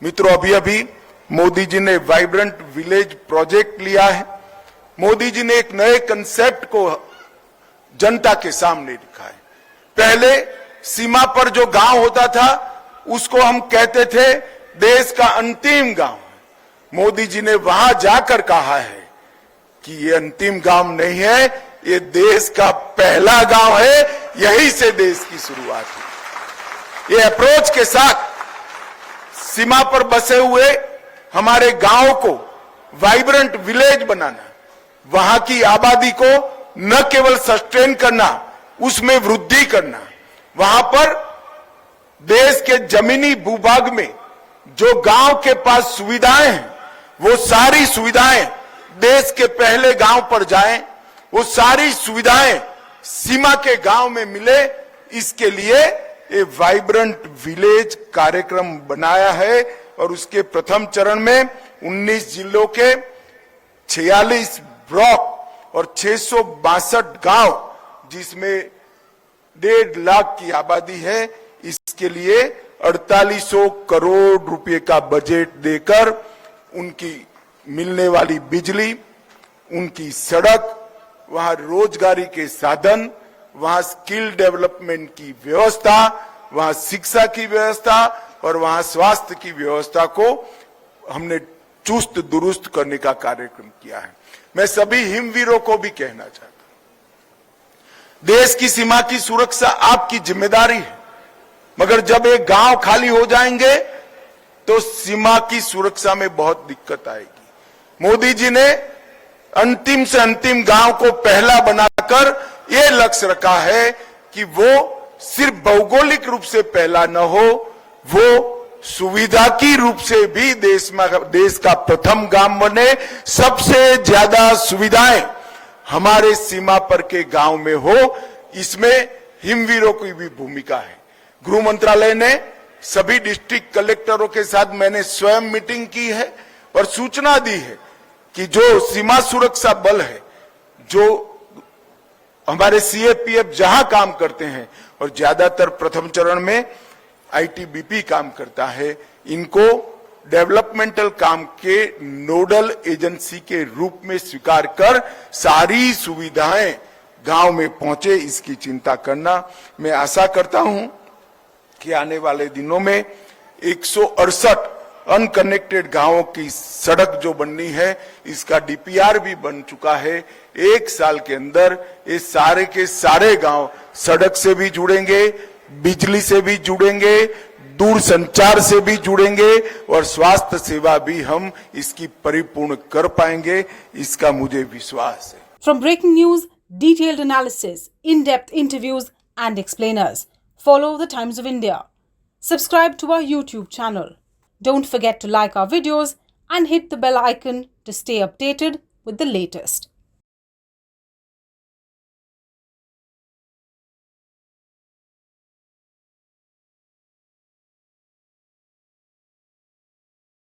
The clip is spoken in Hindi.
मित्रों, अभी अभी मोदी जी ने वाइब्रेंट विलेज प्रोजेक्ट लिया है। मोदी जी ने एक नए कंसेप्ट को जनता के सामने रखा है। पहले सीमा पर जो गांव होता था उसको हम कहते थे देश का अंतिम गांव। मोदी जी ने वहां जाकर कहा है कि ये अंतिम गांव नहीं है, ये देश का पहला गांव है, यहीं से देश की शुरुआत है। ये अप्रोच के साथ सीमा पर बसे हुए हमारे गांव को वाइब्रेंट विलेज बनाना, वहां की आबादी को न केवल सस्टेन करना, उसमें वृद्धि करना, वहां पर देश के जमीनी भूभाग में जो गांव के पास सुविधाएं हैं वो सारी सुविधाएं देश के पहले गांव पर जाएं, वो सारी सुविधाएं सीमा के गांव में मिले। इसके लिए ये वाइब्रेंट विलेज कार्यक्रम बनाया है और उसके प्रथम चरण में 19 जिलों के 46 ब्लॉक और 662 गांव, जिसमें 1.5 लाख की आबादी है, इसके लिए 4800 करोड़ रुपए का बजट देकर उनकी मिलने वाली बिजली, उनकी सड़क, वहां रोजगारी के साधन, वहां स्किल डेवलपमेंट की व्यवस्था, वहां शिक्षा की व्यवस्था और वहां स्वास्थ्य की व्यवस्था को हमने चुस्त दुरुस्त करने का कार्यक्रम किया है। मैं सभी हिमवीरों को भी कहना चाहता हूं, देश की सीमा की सुरक्षा आपकी जिम्मेदारी है, मगर जब एक गांव खाली हो जाएंगे तो सीमा की सुरक्षा में बहुत दिक्कत आएगी। मोदी जी ने अंतिम से अंतिम गांव को पहला बनाकर ये लक्ष्य रखा है कि वो सिर्फ भौगोलिक रूप से पहला न हो, वो सुविधा की रूप से भी देश का प्रथम गांव बने। सबसे ज्यादा सुविधाएं हमारे सीमा पर के गांव में हो, इसमें हिमवीरों की भी भूमिका है। गृह मंत्रालय ने सभी डिस्ट्रिक्ट कलेक्टरों के साथ मैंने स्वयं मीटिंग की है और सूचना दी है कि जो सीमा सुरक्षा बल है, जो हमारे सीएपीएफ जहां काम करते हैं और ज्यादातर प्रथम चरण में आईटीबीपी काम करता है, इनको डेवलपमेंटल काम के नोडल एजेंसी के रूप में स्वीकार कर सारी सुविधाएं गांव में पहुंचे, इसकी चिंता करना। मैं आशा करता हूं कि आने वाले दिनों में 168 अनकनेक्टेड गांवों की सड़क जो बननी है, इसका डीपीआर भी बन चुका है। 1 साल के अंदर ये सारे के सारे गांव सड़क से भी जुड़ेंगे, बिजली से भी जुड़ेंगे, दूर संचार से भी जुड़ेंगे और स्वास्थ्य सेवा भी हम इसकी परिपूर्ण कर पाएंगे, इसका मुझे विश्वास है। From breaking news, detailed analysis, in-depth interviews and explainers, follow the Times of India. Subscribe to our YouTube channel. Don't forget to like our videos and hit the bell icon to stay updated with the latest.